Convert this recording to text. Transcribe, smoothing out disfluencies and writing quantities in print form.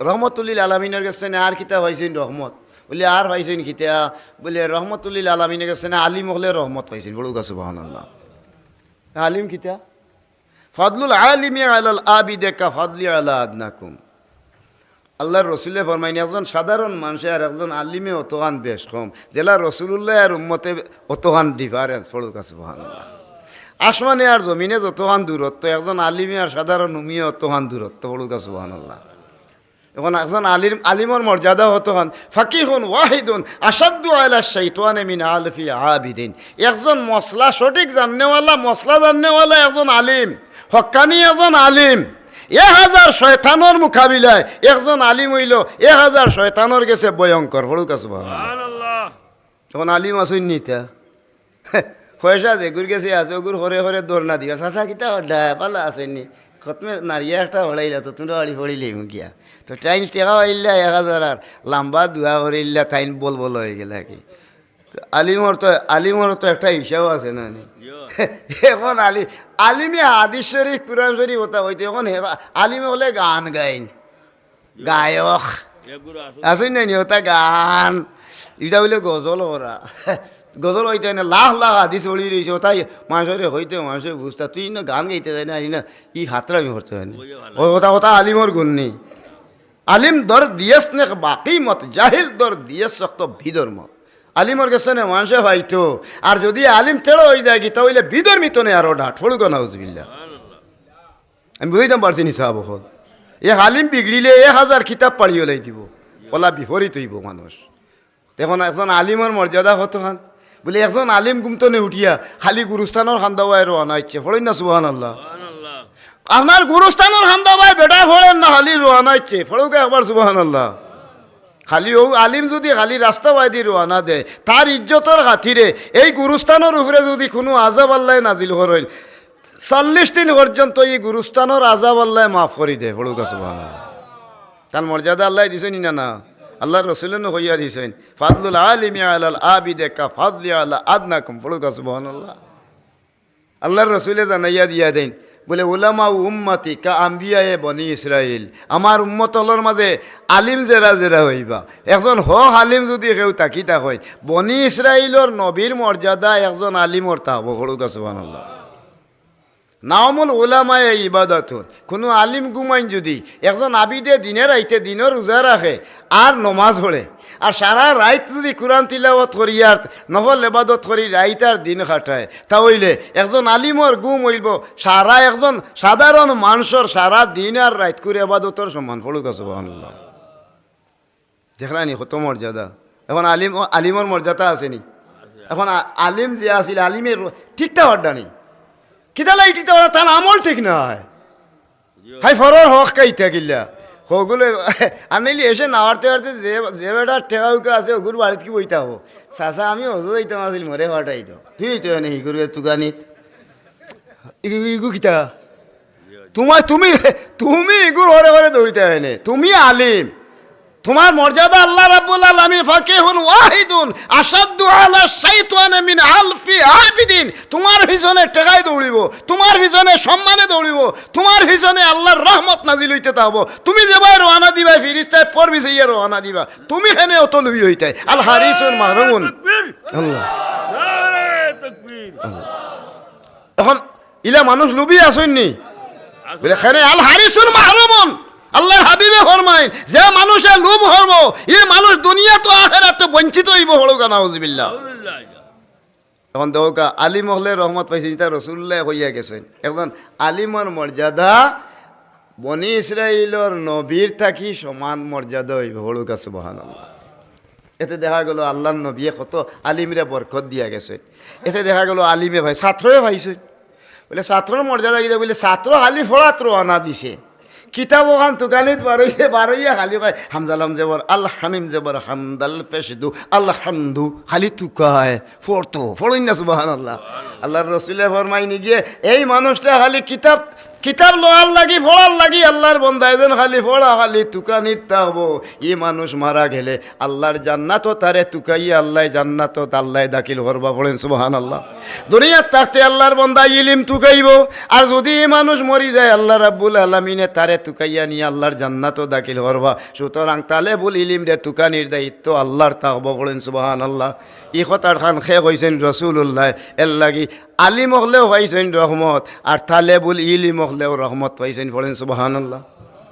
রহমতুল্লিল আলমিনের কাছে না আর কিতাব পাইছেন রহমত বলে আর পাইছেন কিতা বলে রহমতুল্লিল আলমিনের কাছে না আলিম হলে রহমত পাইছেন বড় কাছে সুবহানাল্লাহ। আলিম কিতা ফদলুল আলিমি আলাল আবিদে কা ফদলি আলা আদনাকুম। আল্লাহর রসুলে ফরমাইনি একজন সাধারণ মানুষে আর একজন আলিমে অতখান বেশ কম, জেলা রসুল্লাহ আর উম্মতে অতখান ডিফারেন্স বড় কাছে সুবহানাল্লাহ। আসমানে আর জমিনে যতখান দূরত্ব একজন আলিমে আর সাধারণ উমিয়ে অতখান দূরত্ব বড় কাছে সুবহানাল্লাহ। এখন একজন আলিমর মর্যাদা হতখান ফাকিহুন ওয়াহিদুন আসাদ্দু আলা শাইতান মিন আলফি আবিদিন। একজন মশলা সঠিক জাননেওয়ালা মশলা জাননেওয়ালা একজন আলিম, হক্কানি একজন আলিম 1000 শয়তানের মোকাবিলায় একজন আলিম হইল 1000 শয়তানের গেছে ভয়ঙ্কর বড় কাছে সুবহানাল্লাহ। এখন আলিম আসুন নিতা পয়সা যে গুর গেছে আছে ওগুর হরে হরে দৌড় না দিবা চাচা কিতা হড্ডা পালা আসেননি খতমে নারিয়া একটা হড়াইলা তো তোমরা বাড়ি হড়িলে গিয়া তো টাইন টেকা হইলা 1000 আর লম্বা দুয়া হরিল্লা টাইন বল বল হয়ে গেল কি। আলিমর তো একটা হিসাব আছে না এখন আলিমে হাদিস শরীফ কুরআন শরীফ হতা হইতে এখন আলিমে হলে গান গাইন গায়ক আসুন না নি ওটা গান এটা হইলে গজল ওরা গজল হইতে না লাখ লাখ হাদিস ওড়ি রয়েছে ওটাই মানুষের হইতে মানুষের বুঝতা তুই না গান গাইতে হয় না না ই হাতরামি করতে হয় না ওটা ওটা আলিমর গুণ নেই। আলিম দর দিয়েস নে বাকি মত জাহিল দর দিয়েস শক্ত ভিদর মত। আলিমর গেছে না মানুষে ভাইতো আর যদি আলিম তেড়ো হয়ে যায় কি তাহলে বিধর্মিত নেই আরো ডাট ফড়ুক নাউজুবিল্লাহ। আমি বুঝতাম পারছি নি সাহাব হল আলিম বিগড়িলে 1000 কিতাব পাড়ি ওলাই দিব ওলা বিপরীত হইব মানুষ। এখন একজন আলিমর মর্যাদা হতো খান বলে একজন আলিম গুমতনে উঠিয়া খালি গুরুস্থানের খান্দাবাই রোয়ানা ইচ্ছে ফড়েন না সুবহানাল্লাহ। আপনার গুরুস্থানের খান্দাবাই বেটা ফড়েন না খালি রোয়ানা ইচ্ছে ফড়ুক একবার সুবহানাল্লাহ। খালি ও আলিম যদি খালি রাস্তা বাইদি রোয়ানা দেয় তার ইজ্জতর খাতিরে এই গুরুস্থানের উপরে যদি কোনো আজাব আল্লাহ নাজিল করেন 40 দিন পর্যন্ত এই গুরুস্থানের আজাব আল্লাহ মাফ করে দেয় ফড়ুক সুবহানাল্লাহ। তার মর্যাদা আল্লাহ দিছেন না না আল্লাহর রাসূলুল্লাহ হইয়া দিছেন ফাদলুল আলিমি আলাল আবিদে কা ফাদলি আলা আদনাকুম ফড়ুক সুবহানাল্লাহ। আল্লাহর রাসূলে জানাইয়া দিয়া দেন বলে উলামা উম্মতি কা আম্বিয়ায়ে বনি ইসরাইল। আমার উম্মতলর মাঝে আলিম জেরা জেরা হইবা একজন আলিম যদি কেউ তাকিতা হয় বনি ইসরাইলর নবীর মর্যাদা একজন আলিমর তা হব ফড়ুক সুবহানাল্লাহ। নামুল উলামায়ে ইবাদাতুন কোনো আলিম গুমাইন যদি একজন আবিদে দিনের আইতে দিনের রোজা রাখে আর নমাজ পড়ে আর সারা রাইত যদি কোরআন তিলাওয়াত করি আর নফল ইবাদত করি রাইত আর দিন কাটায় তাহলে একজন আলিমর গুম হইব সারা একজন সাধারণ মানুষের সারা দিন আর রাইত করে ইবাদতের সমান ফড়ুক সুবহানাল্লাহ। দেখলানি কত মর্যাদা। এখন আলিমর মর্যাদা আসেনি। এখন আলিম যে আসিল আলিমের ঠিকঠাক অর্ডা নেই কিতালা ইটিতে ওরা তার আমল ঠিক না হয় হাই ফরর হক কাইতে গিল্লা হগুলো আনিলি এসে নাওয়ারতে পারতে যে বেটা ঠেকাউকে আছে ওগুর বাড়িতে কি বইতে হবো চাচা আমি হজু দিতাম আসিল মরে হওয়াটাই তো তুই তো নেই হিগুর তুগানিত ইগু কিতা তুমি তুমি ইগুর হরে হরে দৌড়িতে হয় না তুমি আলিম তোমার মর্যাদা আল্লাহ রাব্বুল আলামিন ফাকিহুন ওয়াহিদুন আসাদ্দু আলা শাইতান মিন আলফি আবিদিন। তোমার পিছনে টেকাই দৌড়িব তোমার পিছনে সম্মানে দৌড়িব তোমার পিছনে আল্লাহর রহমত নাজিল হইতে তাহব তুমি যেবাই রওনা দিবা ফিরিস্তায় পরবি সেইয়া রওনা দিবা তুমি হেনে অত লুবি হইতে আল হারিসুন মাহরুমুন আল্লাহ নারে তাকবীর। এখন ইলা মানুষ লুবি আসেননি বলে খানে আল হারিসুন মাহরুমুন আল্লাহর হাবিবে ফরমায় যে মানুষের লোভ হরব এই মানুষ দুনিয়া তো আখিরাতে বঞ্চিত হইব হলো নাউজুবিল্লাহ। এখন দেওকা আলিম হলে রহমত পাইছে যেটা রাসূলুল্লাহ কইয়া গেছেন একজন আলিমর মর্যাদা বনি ইসরাইলর নবীর থাকি সমান মর্যাদা হইব হলো সুবহানাল্লাহ। এতে দেখা গেল আল্লাহর নবী কত আলিমরে বরকত দিয়া গেছে। এতে দেখা গেল আলিমে ভাই ছাত্রয়ে ভাইছে বলে ছাত্রর মর্যাদা কি বলে ছাত্র খালি ফড়াত রওনা দিছে কিতাব ওখান তুকানিত বারইয়া খালি কয় হামজালাম জবর আল্লাহ হামিম জবর হামদাল পেশদু আল্লাহ হামদু খালি তুকায় ফড়তো ফড়ইন না সুবহানাল্লাহ। আল্লাহর রাসূলে ফরমাইনি গিয়ে এই মানুষটা খালি কিতাব কিতাব লোহার লাগি ফোড়ার লাগি আল্লাহর বন্দা এজন খালি ফোড়া খালি তুকানিত থাকবো ই মানুষ মারা গেলে আল্লাহর জান্নাত তারে তুকাইয়া আল্লাহ জান্নাত আল্লাহ দাখিল করবা পড়েন সুবহানাল্লাহ। দুনিয়ার থাকতে আল্লাহর বন্দা ইলিম তুকাইব আর যদি এই মানুষ মরি যায় আল্লাহ রাব্বুল আলামিনে তারে তুকাইয়া নিয়ে আল্লাহর জান্নাত দাখিল করবা। সুতরাং তালেবুল ইলিম রে তুকানির দায়িত্ব আল্লাহর থাকবো পড়েন সুবহানাল্লাহ। ই কথার খান খে কইছেন রাসূলুল্লাহ এর লাগি আলিম হলেও পাইছেন রহমত আর তালেবুল ইলিম হলেও রহমত পাইছেন পড়েন সুবহানাল্লাহ।